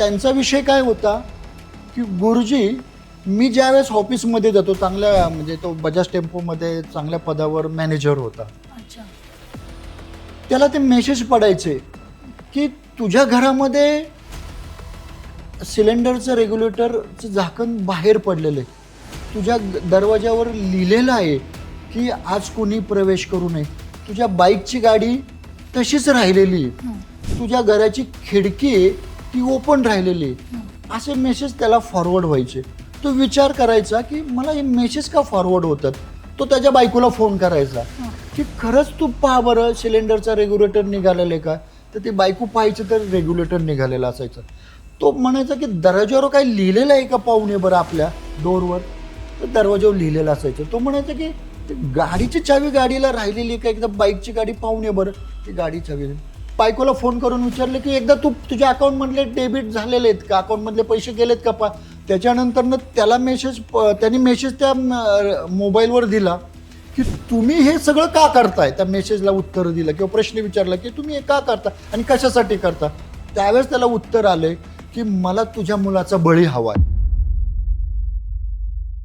त्यांचा विषय काय होता की गुरुजी मी ज्यावेळेस ऑफिसमध्ये जातो चांगल्या म्हणजे तो बजाज टेम्पोमध्ये चांगल्या पदावर मॅनेजर होता. अच्छा. त्याला ते मेसेज पडायचे की तुझ्या घरामध्ये सिलेंडरचं रेग्युलेटरचं झाकण बाहेर पडलेलं आहे. तुझ्या दरवाजावर लिहिलेलं आहे की आज कोणी प्रवेश करू नये. तुझ्या बाईकची गाडी तशीच राहिलेली आहे. तुझ्या घराची खिडकी आहे ती ओपन राहिलेली आहे. असे मेसेज त्याला फॉरवर्ड व्हायचे. तो विचार करायचा की मला हे मेसेज का फॉरवर्ड होतात. तो त्याच्या बायकोला फोन करायचा की खरंच तू पहा बरं सिलेंडरचा रेग्युलेटर निघालेलं आहे का. तर ती बायको पाहायचं तर रेग्युलेटर निघालेलं असायचं. तो म्हणायचा की दरवाजावर काही लिहिलेलं आहे का पाहुणे बरं आपल्या डोरवर. तर दरवाजावर लिहिलेलं असायचं. तो म्हणायचा की गाडीची चावी गाडीला राहिलेली का एकदा बाईकची गाडी पाहुणे बरं ती गाडी चावी. बायकोला फोन करून विचारले की एकदा तुझ्या अकाउंटमधले डेबिट झालेले आहेत का अकाउंटमधले पैसे गेलेत का पा. त्याच्यानंतरनं त्याला त्यांनी मेसेज त्या मोबाईलवर दिला की तुम्ही हे सगळं का करताय. त्या मेसेजला उत्तर दिलं किंवा प्रश्न विचारला की तुम्ही हे का करता आणि कशासाठी करता. त्यावेळेस त्याला उत्तर आले की मला तुझ्या मुलाचा बळी हवा आहे.